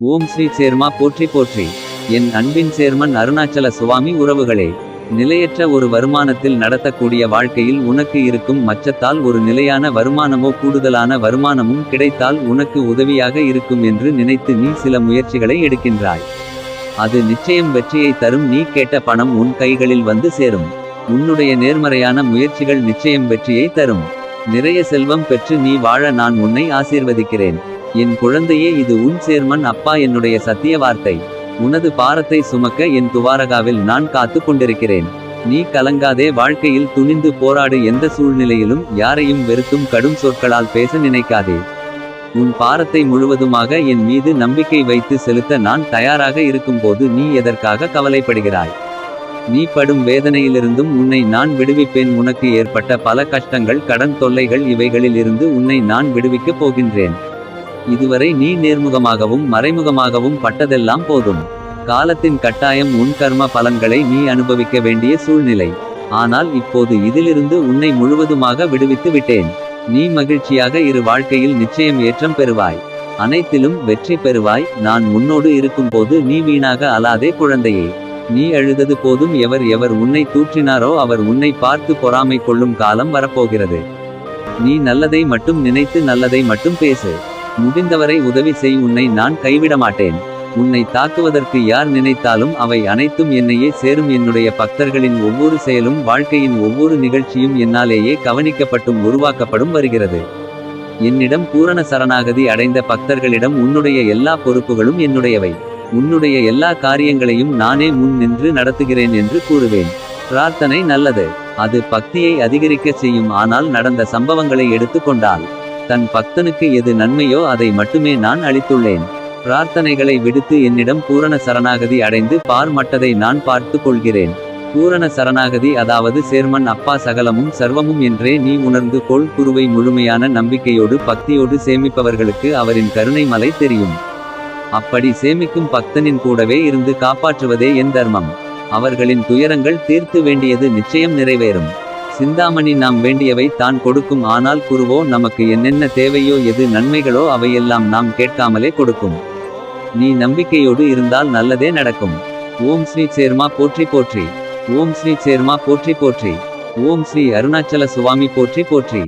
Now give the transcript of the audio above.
ஓம் ஸ்ரீ சேர்மா போற்றி போற்றி. என் அன்பின் சேர்மன் அருணாச்சல சுவாமி உறவுகளே, நிலையற்ற ஒரு வருமானத்தில் நடத்தக்கூடிய வாழ்க்கையில் உனக்கு இருக்கும் மச்சத்தால் ஒரு நிலையான வருமானமோ கூடுதலான வருமானமும் கிடைத்தால் உனக்கு உதவியாக இருக்கும் என்று நினைத்து நீ சில முயற்சிகளை எடுக்கின்றாய். அது நிச்சயம் வெற்றியை தரும். நீ கேட்ட பணம் உன் கைகளில் வந்து சேரும். உன்னுடைய நேர்மறையான முயற்சிகள் நிச்சயம் வெற்றியை தரும். நிறைய செல்வம் பெற்று நீ வாழ நான் உன்னை ஆசீர்வதிக்கிறேன். என் குழந்தையே, இது உன் சேர்மன் அப்பா என்னுடைய சத்திய வார்த்தை. உனது பாரத்தை சுமக்க என் துவாரகாவில் நான் காத்து கொண்டிருக்கிறேன். நீ கலங்காதே, வாழ்க்கையில் துணிந்து போராடு. எந்த சூழ்நிலையிலும் யாரையும் வெறுத்தும் கடும் சொற்களால் பேச நினைக்காதே. உன் பாரத்தை முழுவதுமாக என் மீது நம்பிக்கை வைத்து செலுத்த நான் தயாராக இருக்கும்போது நீ எதற்காக கவலைப்படுகிறாய்? நீ படும் வேதனையிலிருந்தும் உன்னை நான் விடுவிப்பேன். உனக்கு ஏற்பட்ட பல கஷ்டங்கள், கடன் தொல்லைகள், இவைகளில் இருந்து உன்னை நான் விடுவிக்கப் போகின்றேன். இதுவரை நீ நேர்முகமாகவும் மறைமுகமாகவும் பட்டதெல்லாம் போதும். காலத்தின் கட்டாயம் உன் கர்ம பலன்களை நீ அனுபவிக்க வேண்டிய சூழ்நிலை. ஆனால் இப்போது இதிலிருந்து உன்னை முழுவதுமாக விடுவித்து விட்டேன். நீ மகிழ்ச்சியாக இரு. வாழ்க்கையில் நிச்சயம் ஏற்றம் பெறுவாய். அனைத்திலும் வெற்றி பெறுவாய். நான் உன்னோடு இருக்கும்போது நீ வீணாக அழாதே குழந்தையே. நீ அழுதது போதும். எவர் உன்னை தூற்றினாரோ அவர் உன்னை பார்த்து பொறாமை கொள்ளும் காலம் வரப்போகிறது. நீ நல்லதை மட்டும் நினைத்து நல்லதை மட்டும் பேசு. முடிந்தவரை உதவி செய். உன்னை நான் கைவிட மாட்டேன். உன்னை தாக்குவதற்கு யார் நினைத்தாலும் அவை அனைத்தும் என்னையே சேரும். என்னுடைய பக்தர்களின் ஒவ்வொரு செயலும், வாழ்க்கையின் ஒவ்வொரு நிகழ்ச்சியும் என்னாலேயே கவனிக்கப்பட்டும் உருவாக்கப்படும் வருகிறது. என்னிடம் பூரண சரணாகதி அடைந்த பக்தர்களிடம் உன்னுடைய எல்லா பொறுப்புகளும் என்னுடையவை. உன்னுடைய எல்லா காரியங்களையும் நானே முன் நின்று நடத்துகிறேன் என்று கூறுவேன். பிரார்த்தனை நல்லது. அது பக்தியை அதிகரிக்கச் செய்யும். ஆனால் நடந்த சம்பவங்களை எடுத்துக்கொண்டால் தன் பக்தனுக்கு எது நன்மையோ அதை மட்டுமே நான் அளித்துள்ளேன். பிரார்த்தனைகளை விடுத்து என்னிடம் பூரண சரணாகதி அடைந்து பார். மட்டதை நான் பார்த்து கொள்கிறேன். பூரண சரணாகதி அதாவது சேர்மன் அப்பா சகலமும் சர்வமும் என்றே நீ உணர்ந்து கொள். குருவை முழுமையான நம்பிக்கையோடு பக்தியோடு சேமிப்பவர்களுக்கு அவரின் கருணை மலை தெரியும். அப்படி சேமிக்கும் பக்தனின் கூடவே இருந்து காப்பாற்றுவதே என் தர்மம். அவர்களின் துயரங்கள் தீர்த்து வேண்டியது நிச்சயம் நிறைவேறும். சிந்தாமணி நாம் வேண்டியவை தான் கொடுக்கும். ஆனால் குருவோ நமக்கு என்னென்ன தேவையோ, எது நன்மைகளோ அவையெல்லாம் நாம் கேட்காமலே கொடுக்கும். நீ நம்பிக்கையோடு இருந்தால் நல்லதே நடக்கும். ஓம் ஸ்ரீ சேர்மா போற்றி போற்றி. ஓம் ஸ்ரீ சேர்மா போற்றி போற்றி. ஓம் ஸ்ரீ அருணாச்சல சுவாமி போற்றி போற்றி.